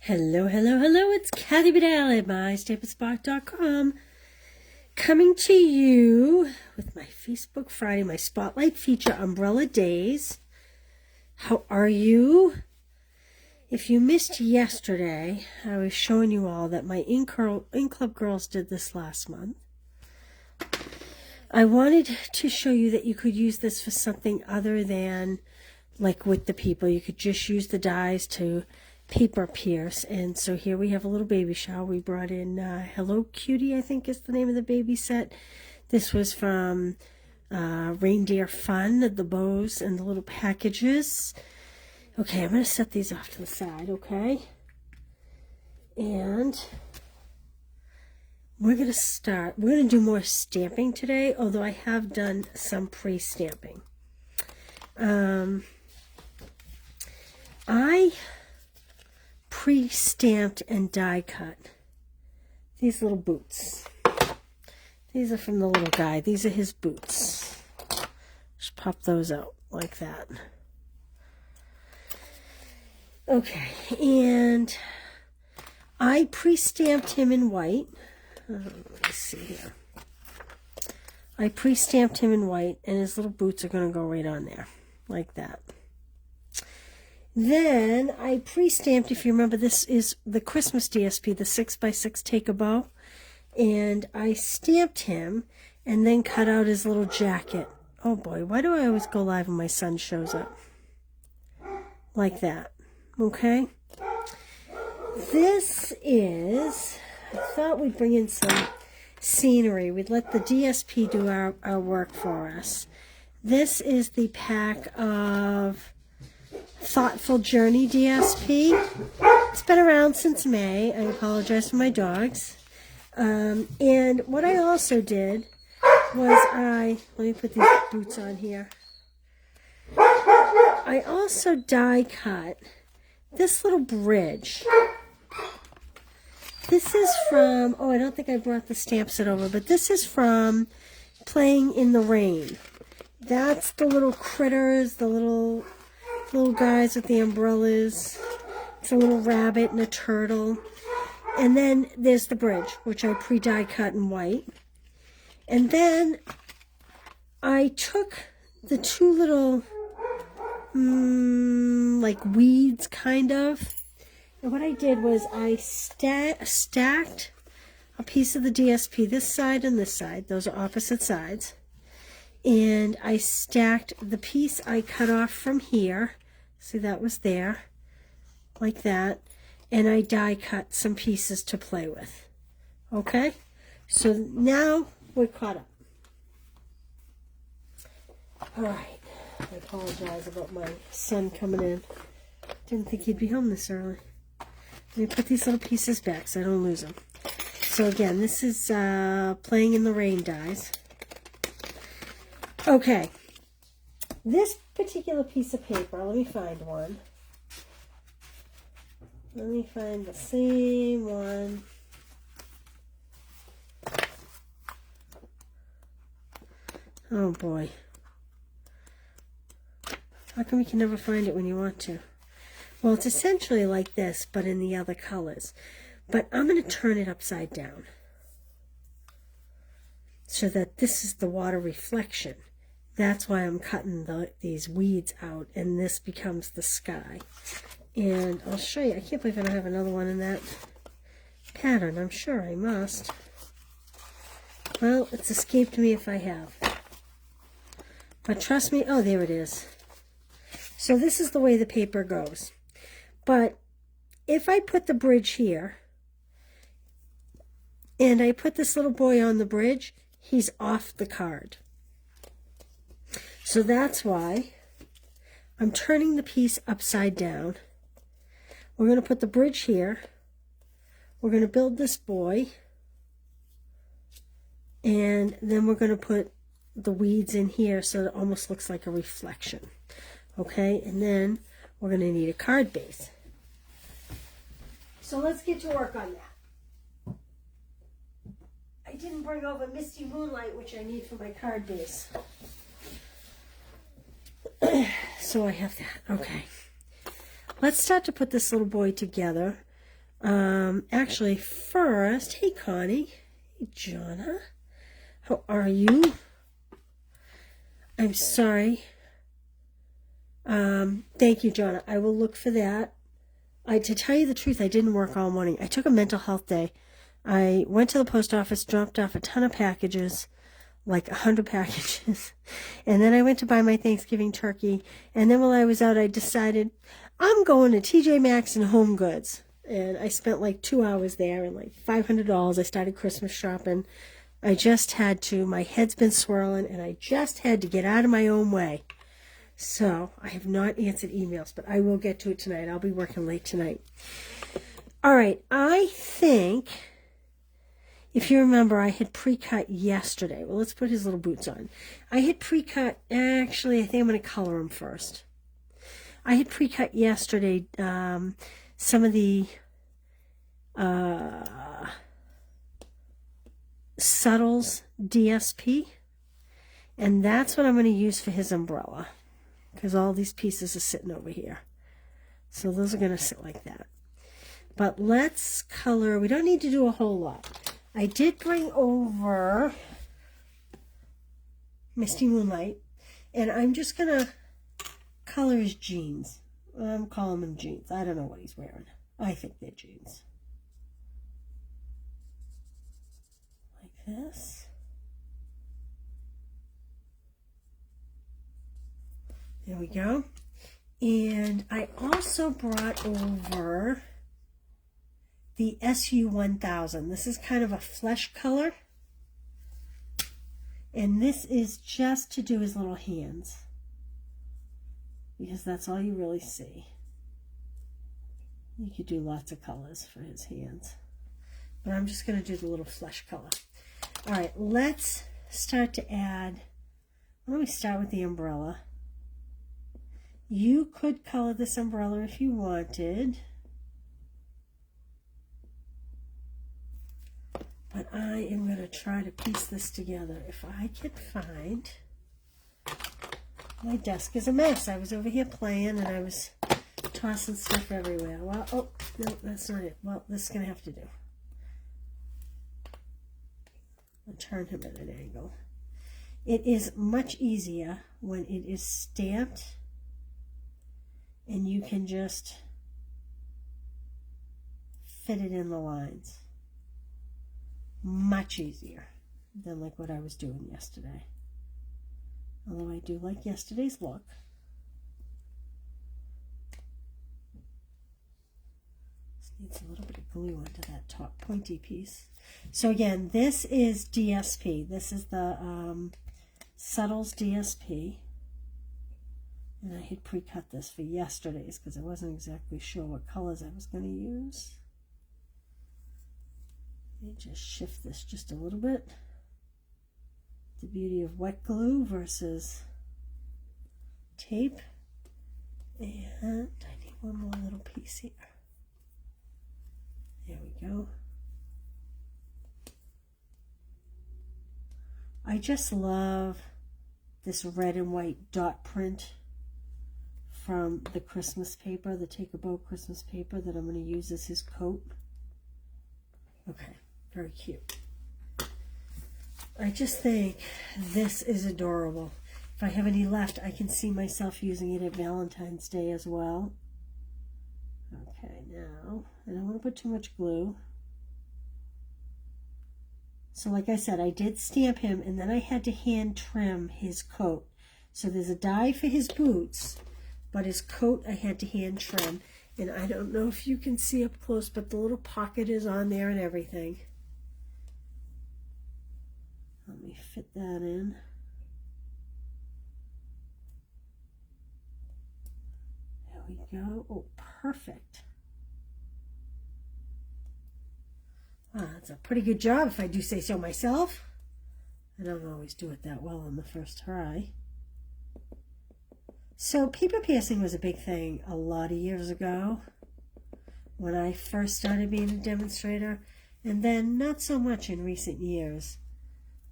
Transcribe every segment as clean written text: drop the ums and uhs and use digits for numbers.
Hello, hello, hello, it's Kathy Bedell at MyStampAndSpark.com coming to you with my Facebook Friday, my Spotlight feature, Umbrella Days. How are you? If you missed yesterday, I was showing you all that my In Club girls did this last month. I wanted to show you that you could use this for something other than like with the people. You could just use the dies to paper pierce. And so here we have a little baby shower. We brought in Hello Cutie, I think is the name of the baby set. This was from Reindeer Fun, the bows and the little packages. Okay, I'm going to set these off to the side, okay? And we're going to do more stamping today, although I have done some pre-stamping. I pre-stamped and die cut these little boots. These are from the little guy. These are his boots. Just pop those out like that. Okay, and I pre-stamped him in white. Let me see here. I pre-stamped him in white, and his little boots are going to go right on there, like that. Then I pre-stamped, if you remember, this is the Christmas DSP, the 6x6 Take a Bow. And I stamped him and then cut out his little jacket. Oh boy, why do I always go live when my son shows up? Like that. Okay? This is, I thought we'd bring in some scenery. We'd let the DSP do our work for us. This is the pack of Thoughtful Journey DSP. It's been around since May. I apologize for my dogs. And what I also did was let me put these boots on here. I also die cut this little bridge. This is from, I don't think I brought the stamp set over, but this is from Playing in the Rain. That's the little critters, the little guys with the umbrellas. It's a little rabbit and a turtle. And then there's the bridge, which I pre-die cut in white. And then I took the two little, like weeds kind of. And what I did was I stacked a piece of the DSP, this side and this side. Those are opposite sides. And I stacked the piece I cut off from here. See, that was there, like that. And I die cut some pieces to play with. Okay? So now we're caught up. Alright. I apologize about my son coming in. Didn't think he'd be home this early. Let me put these little pieces back so I don't lose them. So again, this is Playing in the Rain dies. Okay. This particular piece of paper, let me find one. Let me find the same one. Oh boy. How come you can never find it when you want to? Well, it's essentially like this, but in the other colors. But I'm going to turn it upside down so that this is the water reflection. That's why I'm cutting these weeds out, and this becomes the sky. And I'll show you. I can't believe I don't have another one in that pattern. I'm sure I must. Well, it's escaped me if I have. But trust me, there it is. So this is the way the paper goes. But if I put the bridge here, and I put this little boy on the bridge, he's off the card. So that's why I'm turning the piece upside down. We're going to put the bridge here. We're going to build this boy. And then we're going to put the weeds in here so it almost looks like a reflection. Okay, and then we're going to need a card base. So let's get to work on that. I didn't bring over Misty Moonlight, which I need for my card base. So I have that. Okay. Let's start to put this little boy together. Actually, first, hey Connie, hey Jonna, how are you? I'm sorry. Thank you, Jonna. I will look for that. To tell you the truth, I didn't work all morning. I took a mental health day. I went to the post office, dropped off a ton of packages, like 100 packages. And then I went to buy my Thanksgiving turkey. And then while I was out, I decided I'm going to TJ Maxx and Home Goods. And I spent like 2 hours there and like $500. I started Christmas shopping. I just had to. My head's been swirling and I just had to get out of my own way. So I have not answered emails, but I will get to it tonight. I'll be working late tonight. All right. I think, if you remember, I had pre-cut yesterday. Well, let's put his little boots on. I had pre-cut, actually, I think I'm going to color him first. I had pre-cut yesterday some of the Subtles DSP. And that's what I'm going to use for his umbrella. Because all these pieces are sitting over here. So those are going to sit like that. But let's color. We don't need to do a whole lot. I did bring over Misty Moonlight. And I'm just going to color his jeans. I'm calling them jeans. I don't know what he's wearing. I think they're jeans. Like this. There we go. And I also brought over the SU-1000. This is kind of a flesh color. And this is just to do his little hands. Because that's all you really see. You could do lots of colors for his hands. But I'm just going to do the little flesh color. All right, let's start to add. Why don't we start with the umbrella? You could color this umbrella if you wanted. But I am going to try to piece this together. If I can find... My desk is a mess. I was over here playing and I was tossing stuff everywhere. Well, oh, no, that's not it. Well, this is going to have to do. I'll turn him at an angle. It is much easier when it is stamped and you can just fit it in the lines. Much easier than like what I was doing yesterday. Although I do like yesterday's look. This needs a little bit of glue onto that top pointy piece. So again, this is DSP. This is the Subtles DSP. And I had pre-cut this for yesterday's because I wasn't exactly sure what colors I was going to use. Let me just shift this just a little bit. The beauty of wet glue versus tape. And I need one more little piece here. There we go. I just love this red and white dot print from the Christmas paper, the Take a Bow Christmas paper that I'm going to use as his coat. Okay, very cute. I just think this is adorable. If I have any left, I can see myself using it at Valentine's Day as well. Okay, now, I don't want to put too much glue. So like I said, I did stamp him, and then I had to hand trim his coat. So there's a die for his boots, but his coat I had to hand trim. And I don't know if you can see up close, but the little pocket is on there and everything. Let me fit that in. There we go. Oh, perfect. That's a pretty good job if I do say so myself. I don't always do it that well on the first try. So paper piercing was a big thing a lot of years ago when I first started being a demonstrator, and then not so much in recent years.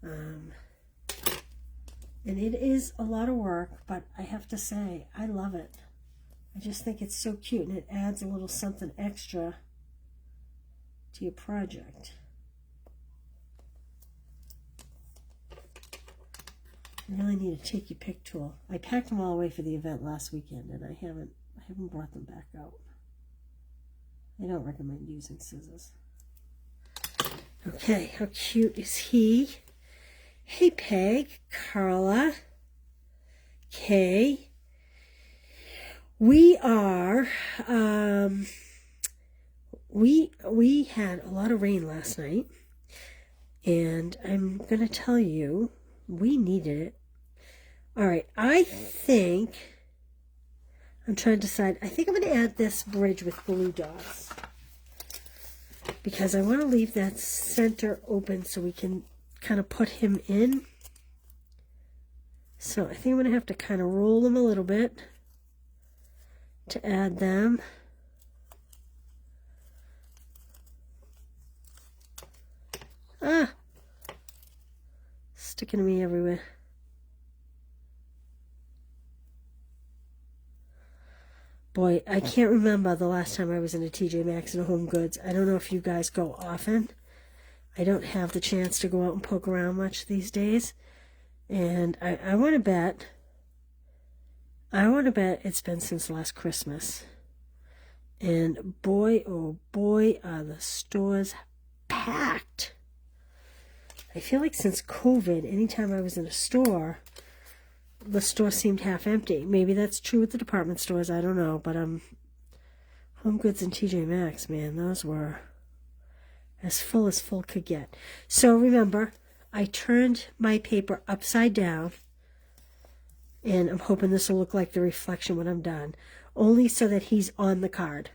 And it is a lot of work, but I have to say, I love it. I just think it's so cute, and it adds a little something extra to your project. I really need a take your pick tool. I packed them all away for the event last weekend, and I haven't brought them back out. I don't recommend using scissors. Okay, how cute is he? Hey Peg, Carla, Kay. We are, we had a lot of rain last night, and I'm going to tell you, we needed it. All right, I'm trying to decide, I think I'm going to add this bridge with blue dots, because I want to leave that center open so we can kind of put him in. So I think I'm going to have to kind of roll them a little bit to add them. Ah! Sticking to me everywhere. Boy, I can't remember the last time I was in a TJ Maxx and Home Goods. I don't know if you guys go often. I don't have the chance to go out and poke around much these days. And I want to bet it's been since last Christmas. And boy, oh boy, are the stores packed. I feel like since COVID, anytime I was in a store, the store seemed half empty. Maybe that's true with the department stores, I don't know. But Home Goods and TJ Maxx, man, those were as full could get. So remember, I turned my paper upside down, and I'm hoping this will look like the reflection when I'm done, only so that he's on the card.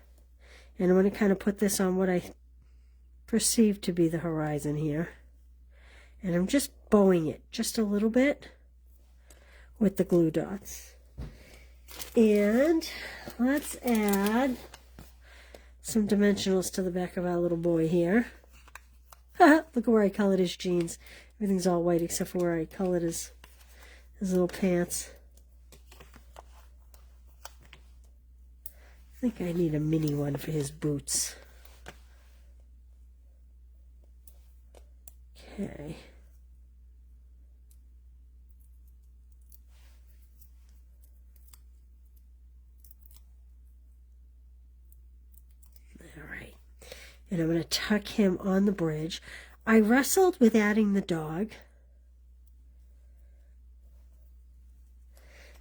And I'm going to kind of put this on what I perceive to be the horizon here. And I'm just bowing it just a little bit with the glue dots. And let's add some dimensionals to the back of our little boy here. Look at where I colored his jeans. Everything's all white except for where I colored his little pants. I think I need a mini one for his boots. Okay. And I'm going to tuck him on the bridge. I wrestled with adding the dog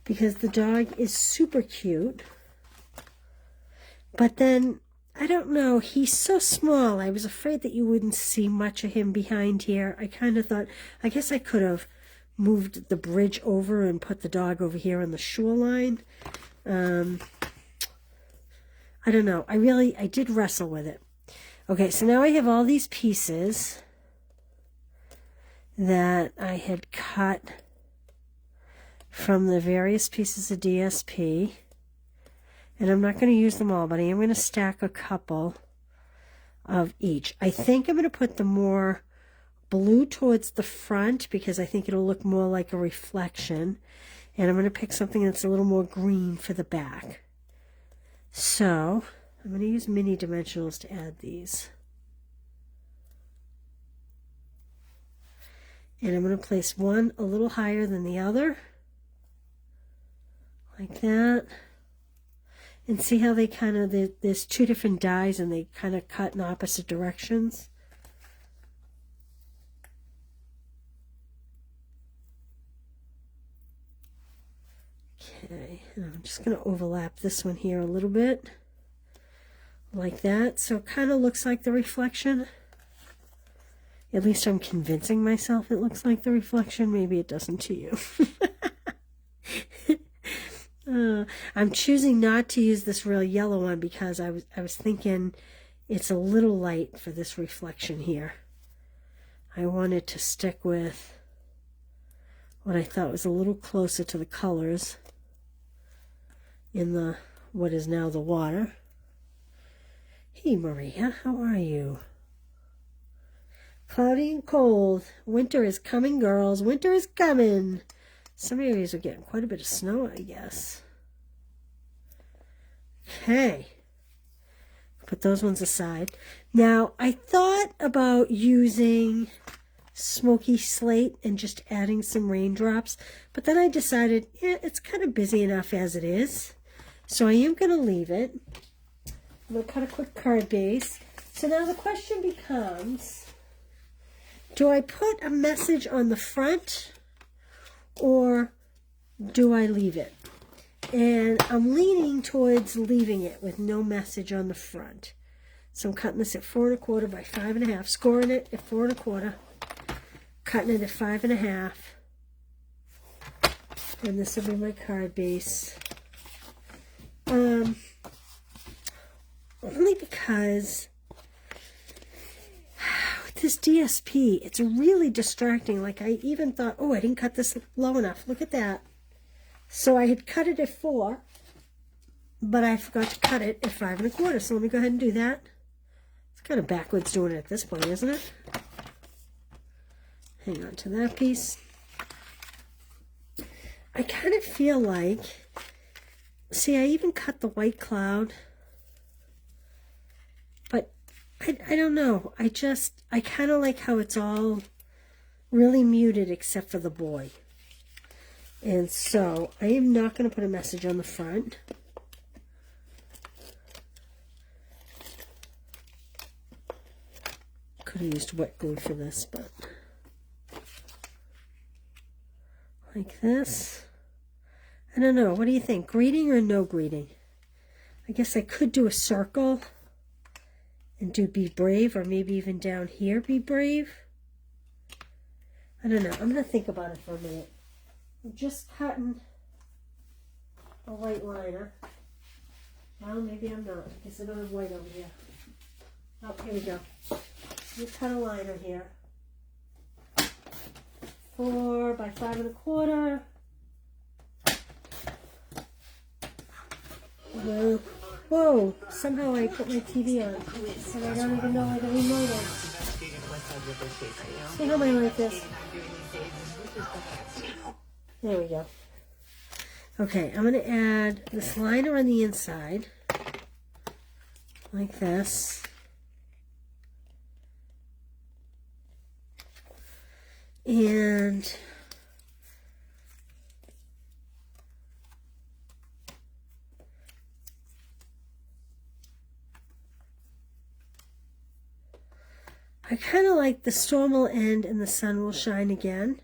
because the dog is super cute. But then, I don't know, he's so small. I was afraid that you wouldn't see much of him behind here. I kind of thought, I guess I could have moved the bridge over and put the dog over here on the shoreline. I don't know. I did wrestle with it. Okay, so now I have all these pieces that I had cut from the various pieces of DSP. And I'm not going to use them all, but I am going to stack a couple of each. I think I'm going to put the more blue towards the front because I think it'll look more like a reflection. And I'm going to pick something that's a little more green for the back. So I'm going to use mini dimensionals to add these. And I'm going to place one a little higher than the other. Like that. And see how they kind of, there's two different dies and they kind of cut in opposite directions. Okay, and I'm just going to overlap this one here a little bit. Like that. So it kind of looks like the reflection. At least I'm convincing myself it looks like the reflection. Maybe it doesn't to you. I'm choosing not to use this real yellow one because I was thinking it's a little light for this reflection here. I wanted to stick with what I thought was a little closer to the colors in the what is now the water. Hey Maria, how are you? Cloudy and cold. Winter is coming, girls. Winter is coming. Some areas are getting quite a bit of snow, I guess. Okay. Put those ones aside. Now, I thought about using smoky slate and just adding some raindrops, but then I decided, yeah, it's kind of busy enough as it is. So I am going to leave it. I'm going to cut a quick card base. So now the question becomes, do I put a message on the front or do I leave it? And I'm leaning towards leaving it with no message on the front. So I'm cutting this at 4 1/4 by 5 1/2, scoring it at 4 1/4, cutting it at 5 1/2. And this will be my card base. Only because with this DSP, it's really distracting. Like I even thought, oh, I didn't cut this low enough. Look at that. So I had cut it at 4, but I forgot to cut it at 5 1/4. So let me go ahead and do that. It's kind of backwards doing it at this point, isn't it? Hang on to that piece. I kind of feel like, see, I even cut the white cloud, but I don't know. I kind of like how it's all really muted except for the boy. And so I am not going to put a message on the front. Could have used wet glue for this, but like this. I don't know. What do you think? Greeting or no greeting? I guess I could do a circle and do be brave, or maybe even down here be brave. I don't know. I'm going to think about it for a minute. I'm just cutting a white liner. Well, maybe I'm not, because I don't have white over here. Oh, here we go. You cut a liner here. 4 by 5 1/4. Whoa, somehow I put my TV on, and I don't even know where the remote is. See how I like this? There we go. Okay, I'm going to add this liner on the inside, like this. And I kind of like the storm will end and the sun will shine again.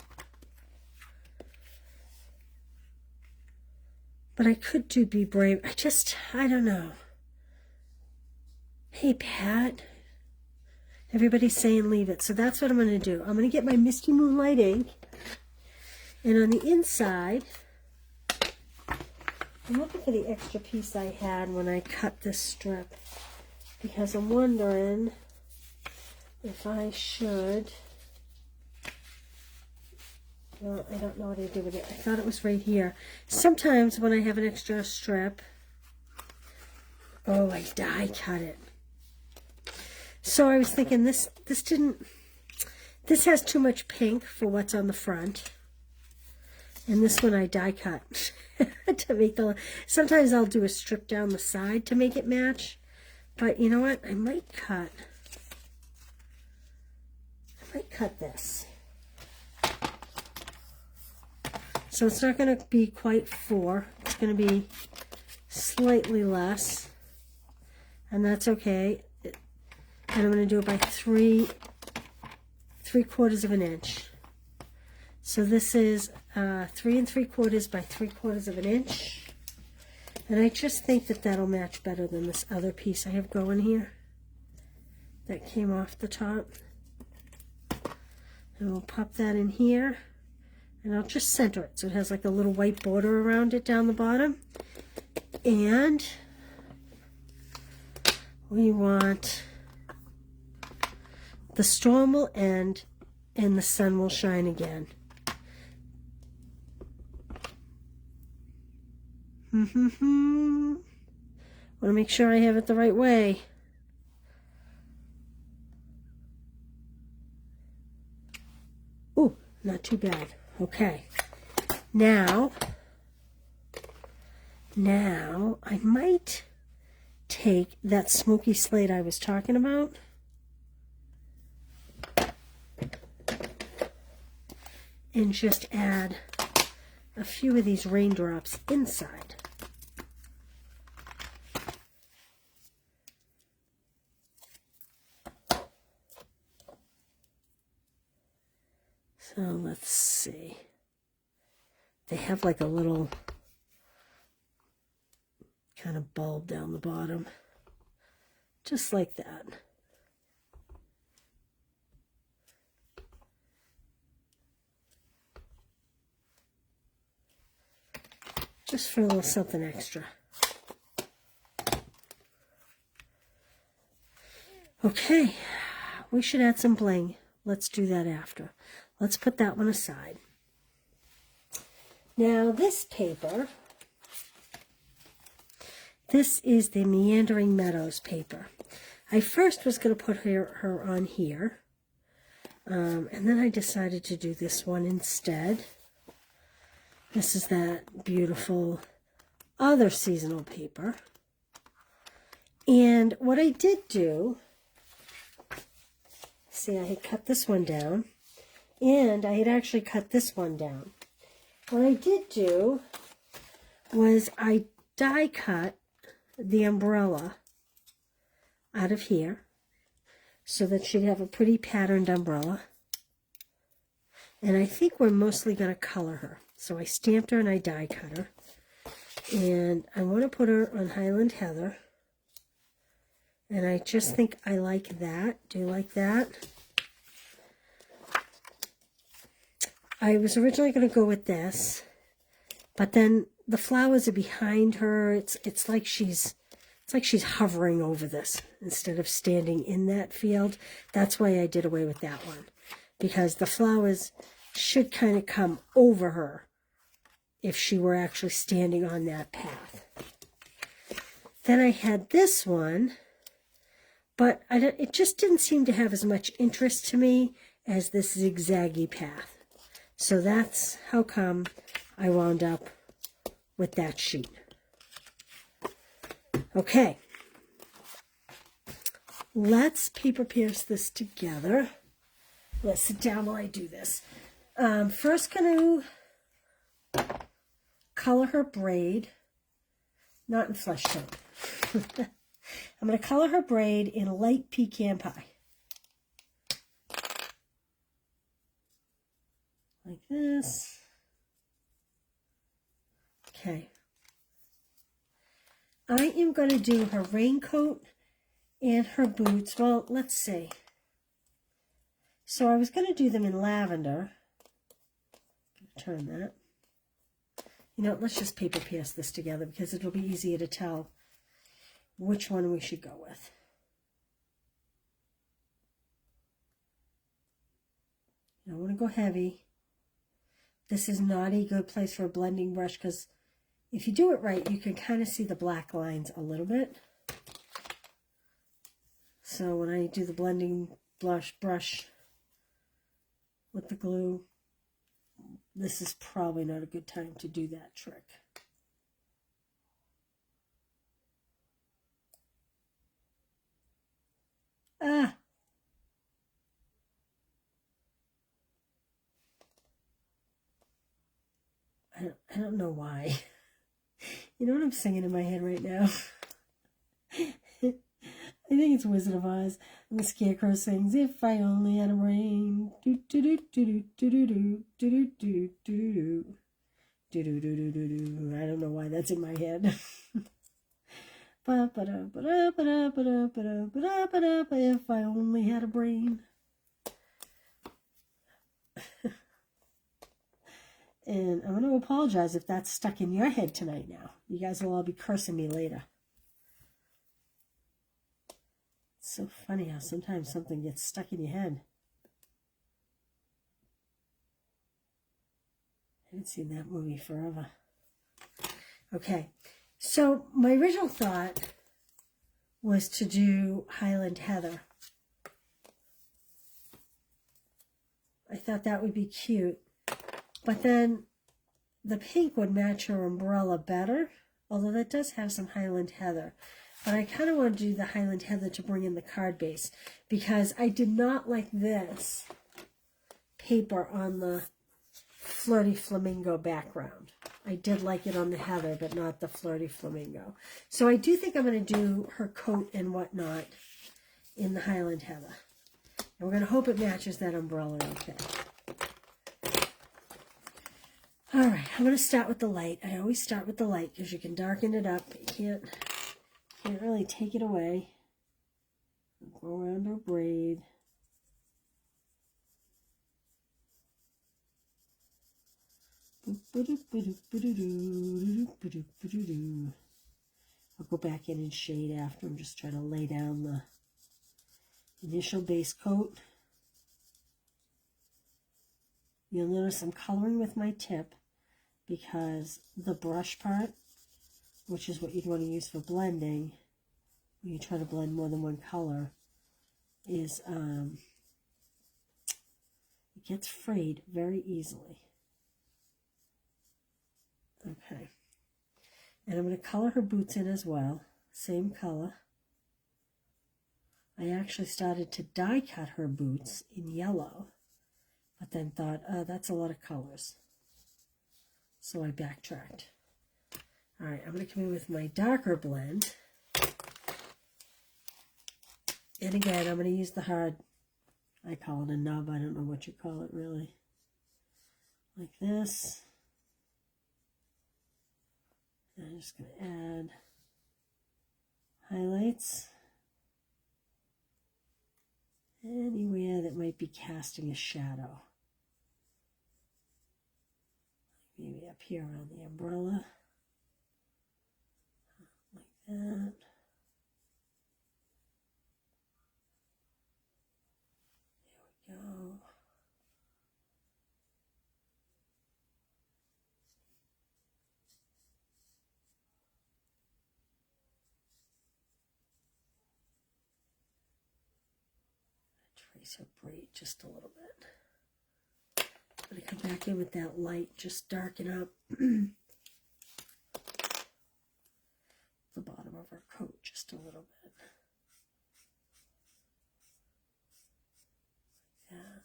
But I could do be brave. I don't know. Hey, Pat. Everybody's saying leave it. So that's what I'm going to do. I'm going to get my Misty Moonlight ink. And on the inside, I'm looking for the extra piece I had when I cut this strip. Because I'm wondering if I should... Well, I don't know what I did with it. I thought it was right here. Sometimes when I have an extra strip, oh, I die cut it. So I was thinking this has too much pink for what's on the front. And this one I die cut to make the, sometimes I'll do a strip down the side to make it match. But you know what? I might cut this. So it's not going to be quite 4. It's going to be slightly less. And that's okay. And I'm going to do it by 3/4 of an inch. So this is 3 3/4 by 3/4 of an inch. And I just think that that'll match better than this other piece I have going here that came off the top. And we'll pop that in here. And I'll just center it so it has like a little white border around it down the bottom. And we want the storm will end and the sun will shine again. Want to make sure I have it the right way. Ooh, not too bad. Okay, now I might take that smoky slate I was talking about and just add a few of these raindrops inside. So let's see. They have like a little kind of bulb down the bottom, just like that. Just for a little something extra. Okay, we should add some bling. Let's do that after. Let's put that one aside. Now this paper, this is the Meandering Meadows paper. I first was going to put her on here, and then I decided to do this one instead. This is that beautiful other seasonal paper. And what I did do, see, I had cut this one down, and I had actually cut this one down. What I did do was I die cut the umbrella out of here so that she'd have a pretty patterned umbrella. And I think we're mostly going to color her. So I stamped her and I die cut her. And I want to put her on Highland Heather. And I just think I like that. Do you like that? I was originally going to go with this, but then the flowers are behind her. It's like she's hovering over this instead of standing in that field. That's why I did away with that one, because the flowers should kind of come over her if she were actually standing on that path. Then I had this one, but it just didn't seem to have as much interest to me as this zigzaggy path. So that's how come I wound up with that sheet. Okay, let's paper pierce this together. Let's sit down while I do this. First going to color her braid, not in flesh tone. I'm going to color her braid in light pecan pie. Like this. Okay. I am going to do her raincoat and her boots. Well, let's see. So I was going to do them in lavender. Turn that. You know, let's just paper pierce this together because it'll be easier to tell which one we should go with. I don't want to go heavy. This is not a good place for a blending brush because if you do it right, you can kind of see the black lines a little bit. So when I do the blending brush with the glue, this is probably not a good time to do that trick. Ah! I don't know why. You know what I'm singing in my head right now? I think it's Wizard of Oz. And the Scarecrow sings, "If I only had a brain." Do do do do do do do do do do do do do do do do. I don't know why that's in my head. If I only had a brain. And I'm going to apologize if that's stuck in your head tonight now. You guys will all be cursing me later. It's so funny how sometimes something gets stuck in your head. I haven't seen that movie forever. Okay, so my original thought was to do Highland Heather. I thought that would be cute. But then the pink would match her umbrella better, although that does have some Highland Heather. But I kind of want to do the Highland Heather to bring in the card base, because I did not like this paper on the Flirty Flamingo background. I did like it on the Heather, but not the Flirty Flamingo. So I do think I'm going to do her coat and whatnot in the Highland Heather. And we're going to hope it matches that umbrella okay. All right, I'm going to start with the light. I always start with the light because you can darken it up. You can't really take it away. Go around her braid. I'll go back in and shade after. I'm just trying to lay down the initial base coat. You'll notice I'm coloring with my tip because the brush part, which is what you'd want to use for blending, when you try to blend more than one color, is it gets frayed very easily. Okay, and I'm going to color her boots in as well, same color. I actually started to die cut her boots in yellow, but then thought, oh, that's a lot of colors. So I backtracked. All right, I'm going to come in with my darker blend. And again, I'm going to use the hard, I call it a nub, I don't know what you call it really. Like this. And I'm just going to add highlights anywhere that might be casting a shadow. Maybe up here around the umbrella, like that. There we go. Trace her braid just a little bit. I'm going to come back in with that light, just darken up the bottom of her coat just a little bit. Like that.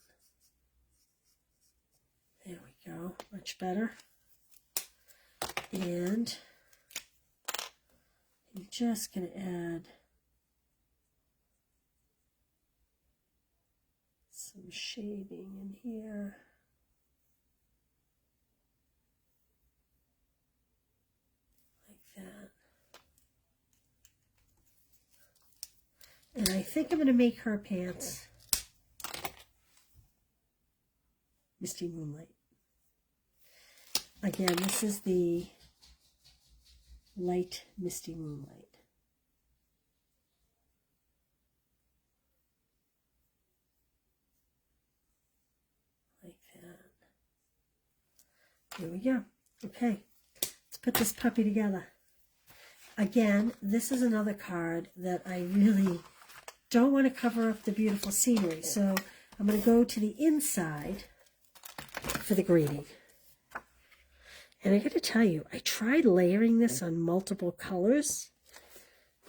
There we go, much better. And I'm just going to add some shading in here. That. And I think I'm going to make her pants Misty Moonlight. Again, this is the light Misty Moonlight. Like that. There we go. Okay, let's put this puppy together. Again, this is another card that I really don't want to cover up the beautiful scenery. So I'm going to go to the inside for the greeting. And I got to tell you, I tried layering this on multiple colors.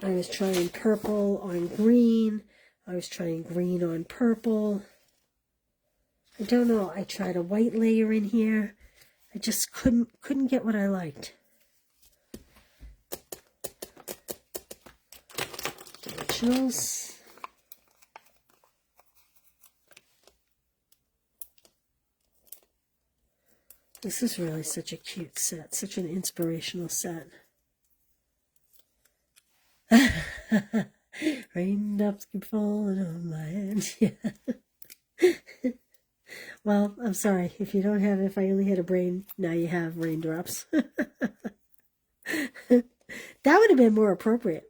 I was trying purple on green. I was trying green on purple. I don't know. I tried a white layer in here. I just couldn't get what I liked. Dimensionals. This is really such a cute set, such an inspirational set. Raindrops keep falling on my head. Yeah. Well, I'm sorry. If you don't have, if I only had a brain, now you have raindrops. That would have been more appropriate.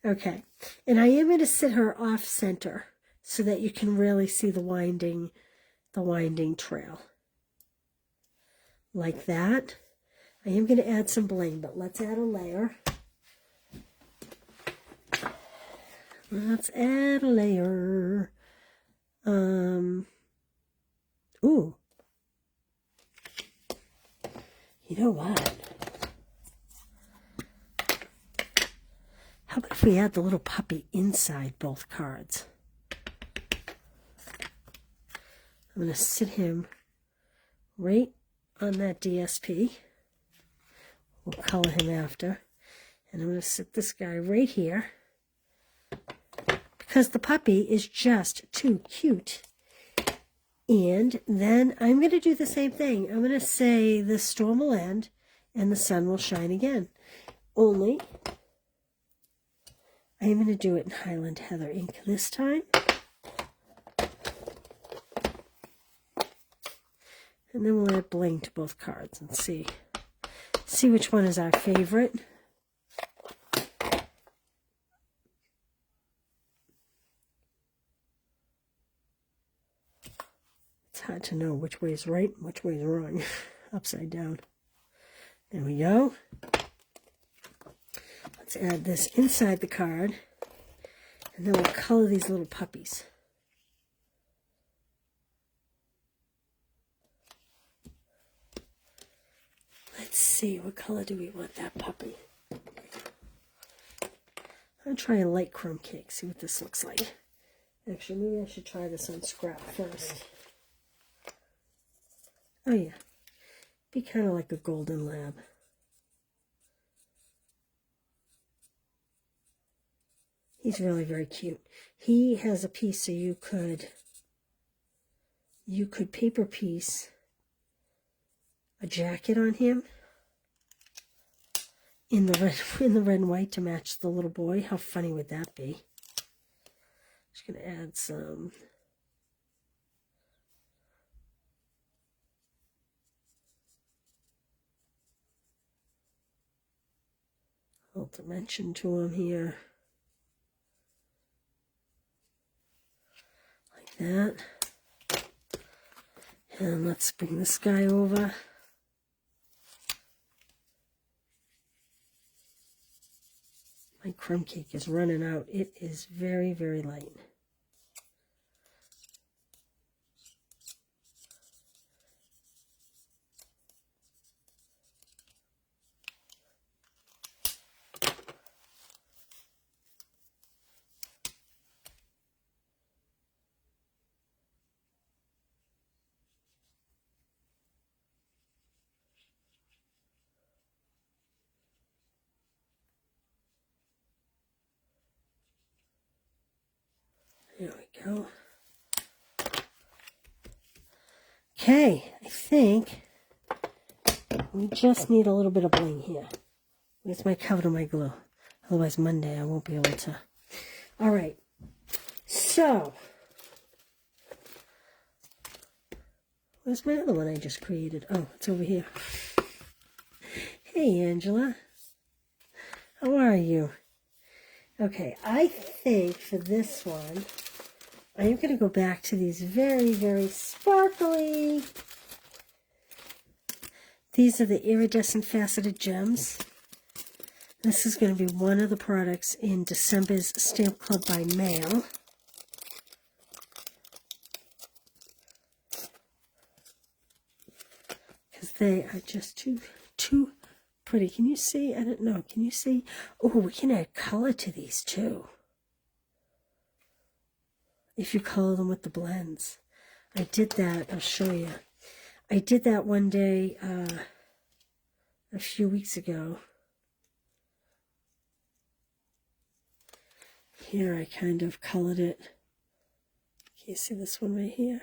Okay. And I am going to sit her off center so that you can really see the winding trail. Like that. I am going to add some bling, but let's add a layer. Let's add a layer. Ooh. You know what? How about if we add the little puppy inside both cards? I'm going to sit him right on that DSP. We'll color him after. And I'm going to sit this guy right here because the puppy is just too cute. And then I'm going to do the same thing. I'm going to say the storm will end and the sun will shine again. Only I am going to do it in Highland Heather ink this time. And then we'll add bling to both cards and see which one is our favorite. It's hard to know which way is right and which way is wrong. Upside down. There we go. Let's add this inside the card. And then we'll color these little puppies. Let's see, what color do we want that puppy? I'll try a light chrome cake, see what this looks like. Actually, maybe I should try this on scrap first. Oh yeah, be kind of like a golden lab. He's really very cute. He has a piece so you could paper piece a jacket on him in the red and white to match the little boy. How funny would that be? Just gonna add some little dimension to him here. Like that. And let's bring this guy over. My crumb cake is running out. It is very, very light. There we go. Okay, I think we just need a little bit of bling here. Where's my cover to my glue? Otherwise Monday I won't be able to. All right, so where's my other one I just created? Oh, it's over here. Hey, Angela. How are you? Okay, I think for this one, I am going to go back to these very, very sparkly. These are the iridescent faceted gems. This is going to be one of the products in December's Stamp Club by Mail. Because they are just too pretty. Can you see? I don't know. Can you see? Oh, we can add color to these too. If you color them with the blends. I did that. I'll show you. I did that one day a few weeks ago. Here I kind of colored it. Can you see this one right here?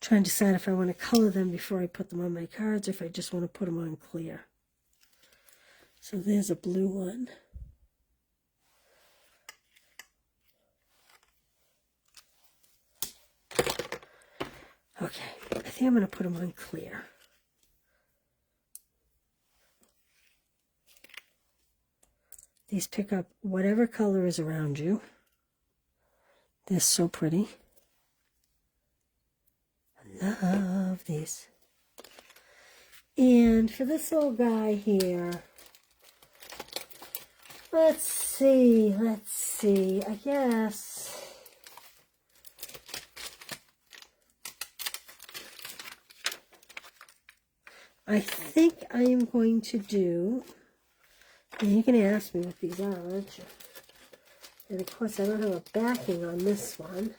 Trying to decide if I want to color them before I put them on my cards or if I just want to put them on clear. So there's a blue one. Okay, I think I'm going to put them on clear. These pick up whatever color is around you. They're so pretty. I love these. And for this little guy here, let's see, I guess. I think I am going to do, and you can ask me what these are, aren't you? And of course I don't have a backing on this one.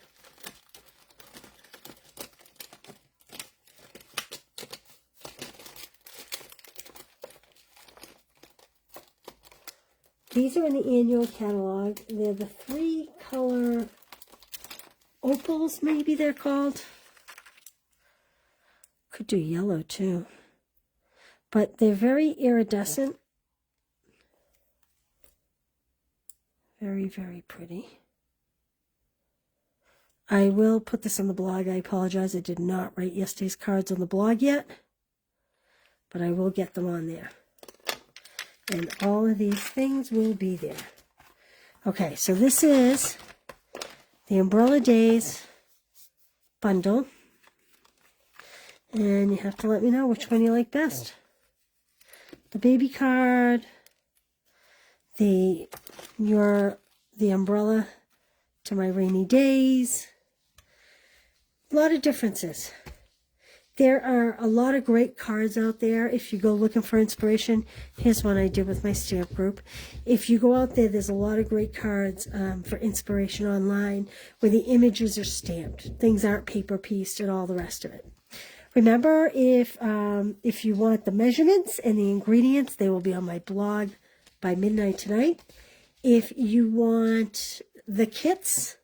These are in the annual catalog. They're the 3-color opals, maybe they're called. Could do yellow too. But they're very iridescent. Very, very pretty. I will put this on the blog. I apologize. I did not write yesterday's cards on the blog yet. But I will get them on there. And all of these things will be there. Okay, so this is the Umbrella Days bundle. And you have to let me know which one you like best. The baby card, the umbrella to my rainy days. A lot of differences. There are a lot of great cards out there. If you go looking for inspiration, here's one I did with my stamp group. If you go out there, there's a lot of great cards for inspiration online where the images are stamped. Things aren't paper pieced and all the rest of it. Remember, if you want the measurements and the ingredients, they will be on my blog by midnight tonight. If you want the kits,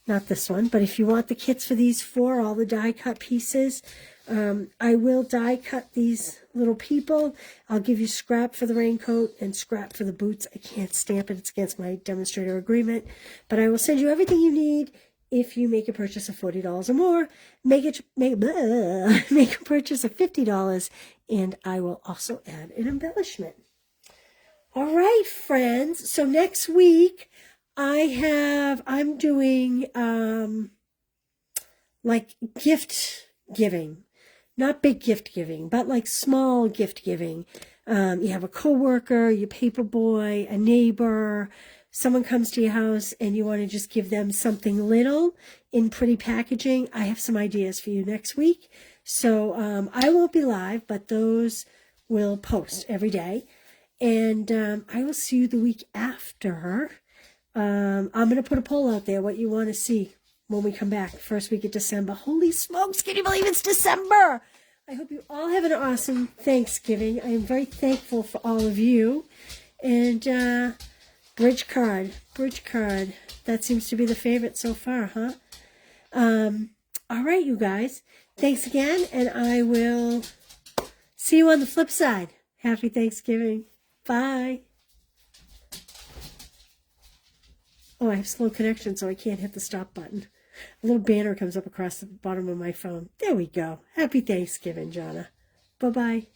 not this one, but if you want the kits for these 4, all the die cut pieces, I will die cut these little people. I'll give you scrap for the raincoat and scrap for the boots. I can't stamp it. It's against my demonstrator agreement. But I will send you everything you need if you make a purchase of $40 or more. Make a purchase of $50, and I will also add an embellishment. All right, friends. So next week, I'm doing like gift giving. Not big gift giving, but like small gift giving. You have a coworker, your paper boy, a neighbor, someone comes to your house and you want to just give them something little in pretty packaging. I have some ideas for you next week. So I won't be live, but those will post every day. And I will see you the week after. I'm going to put a poll out there, what you want to see when we come back, first week of December. Holy smokes, can you believe it's December? I hope you all have an awesome Thanksgiving. I am very thankful for all of you. And bridge card. That seems to be the favorite so far, huh? All right, you guys. Thanks again, and I will see you on the flip side. Happy Thanksgiving. Bye. Oh, I have slow connection, so I can't hit the stop button. A little banner comes up across the bottom of my phone. There we go. Happy Thanksgiving, Jonna. Bye-bye.